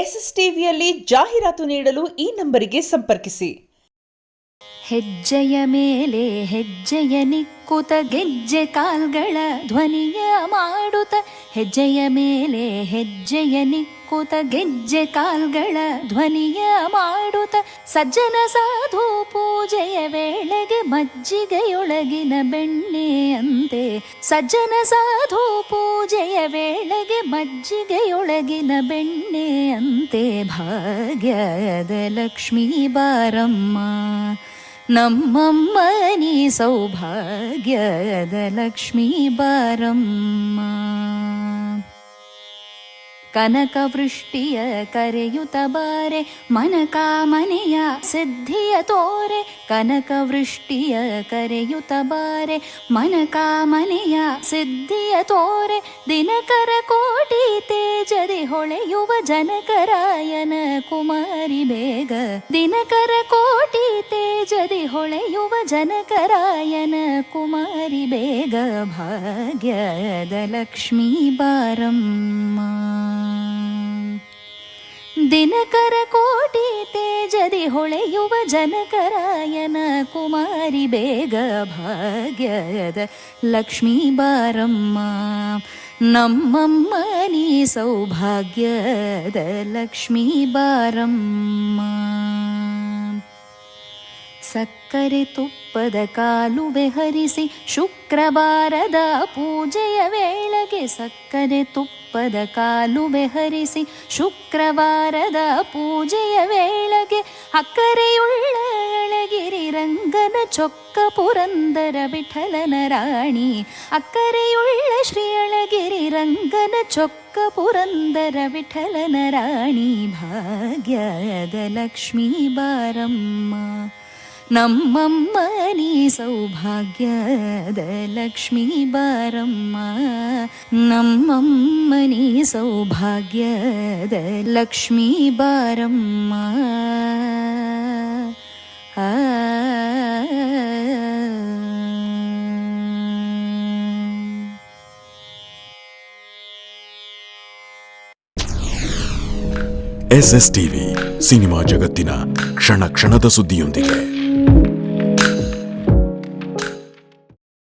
SSTVಯಲ್ಲಿ ಜಾಹೀರಾತು ನೀಡಲು ಈ ನಂಬರಿಗೆ ಸಂಪರ್ಕಿಸಿ. ಹೆಜ್ಜೆಯ ಮೇಲೆ ಹೆಜ್ಜೆಯ ನಿಕ್ಕುತ ಗೆಜ್ಜೆ ಕಾಲ್ಗಳ ಧ್ವನಿಯ ಮಾಡುತ್ತ, ಹೆಜ್ಜೆಯ ಮೇಲೆ ಹೆಜ್ಜೆಯ ನಿಕ್ಕುತ ಗೆಜ್ಜೆ ಕಾಲ್ಗಳ ಧ್ವನಿಯ ಮಾಡುತ್ತ, ಸಜ್ಜನ ಸಾಧು ಪೂಜೆಯ ವೇಳೆಗೆ ಮಜ್ಜಿಗೆಯೊಳಗಿನ ಬೆಣ್ಣೆಯಂತೆ, ಸಜ್ಜನ ಸಾಧು ಪೂಜೆಯ ವೇಳೆಗೆ ಮಜ್ಜಿಗೆಯೊಳಗಿನ ಬೆಣ್ಣೆಯಂತೆ, ಭಾಗ್ಯದ ಲಕ್ಷ್ಮೀ ಬಾರಮ್ಮ ನಮ್ಮಮ್ಮ ನೀ ಸೌಭಾಗ್ಯದ ಲಕ್ಷ್ಮೀ ಬಾರಮ್ಮ. ಕನಕವೃಷ್ಟಿಯ ಕರೆಯುತ ಬಾರೆ ಮನಕಾಮನೆಯ ಸಿದ್ಧಿಯ ತೋರೆ, ಕನಕವೃಷ್ಟಿಯ ಕರೆಯುತ ಬಾರೆ ಮನಕಾಮನೆಯ ಸಿದ್ಧಿಯ ತೋರೆ, ದಿನಕರ ಕೋಟಿ ತೇಜದಿ ಹೊಳೆಯುವ ಜನಕರಾಯನ ಕುಮಾರಿ ಬೇಗ, ದಿನಕರ ಕೋಟಿ ತೇಜದಿ ಹೊಳೆಯುವ ಜನಕರಾಯನ ಕುಮಾರಿ ಬೇಗ, ಭಾಗ್ಯದ ಲಕ್ಷ್ಮೀ ಬಾರಮ್ಮ. ದಿನಕರ ಕೋಟಿ ತೇಜದಿ ಹೊಳೆಯುವ ಜನಕರಾಯನ ಕುಮಾರಿ ಬೇಗ, ಭಾಗ್ಯದ ಲಕ್ಷ್ಮೀ ಬಾರಮ್ಮ ನಮ್ಮಮ್ಮ ನೀ ಸೌಭಾಗ್ಯದ ಲಕ್ಷ್ಮೀ ಬಾರಮ್ಮ. ಸಕ್ಕರೆ ತುಪ್ಪದ ಕಾಲುವೆ ಹರಿಸಿ ಶುಕ್ರವಾರದ ಪೂಜೆಯ ವೇಳೆಗೆ, ಸಕ್ಕರೆ ತುಪ್ಪದ ಕಾಲುವೆ ಹರಿಸಿ ಶುಕ್ರವಾರದ ಪೂಜೆಯ ವೇಳೆಗೆ, ಅಕ್ಕರೆಯುಳ್ಳ ಅಳಗಿರಿ ರಂಗನ ಚೊಕ್ಕ ಪುರಂದರ ವಿಠಲನ ರಾಣಿ, ಅಕ್ಕರೆಯುಳ್ಳ ಶ್ರೀ ಅಳಗಿರಿ ರಂಗನ ಚೊಕ್ಕ ಪುರಂದರ ವಿಠಲನ ರಾಣಿ, ಭಾಗ್ಯದ ಲಕ್ಷ್ಮೀ ಬಾರಮ್ಮ ನಮ್ಮಮ್ಮ ನೀ ಸೌಭಾಗ್ಯದ ಲಕ್ಷ್ಮೀ ಬಾರಮ್ಮ, ನಮ್ಮಮ್ಮ ನೀ ಸೌಭಾಗ್ಯದ ಲಕ್ಷ್ಮೀ ಬಾರಮ್ಮ. SSTV ಸಿನಿಮಾ ಜಗತ್ತಿನ ಕ್ಷಣ ಕ್ಷಣದ ಸುದ್ದಿಯೊಂದಿಗೆ.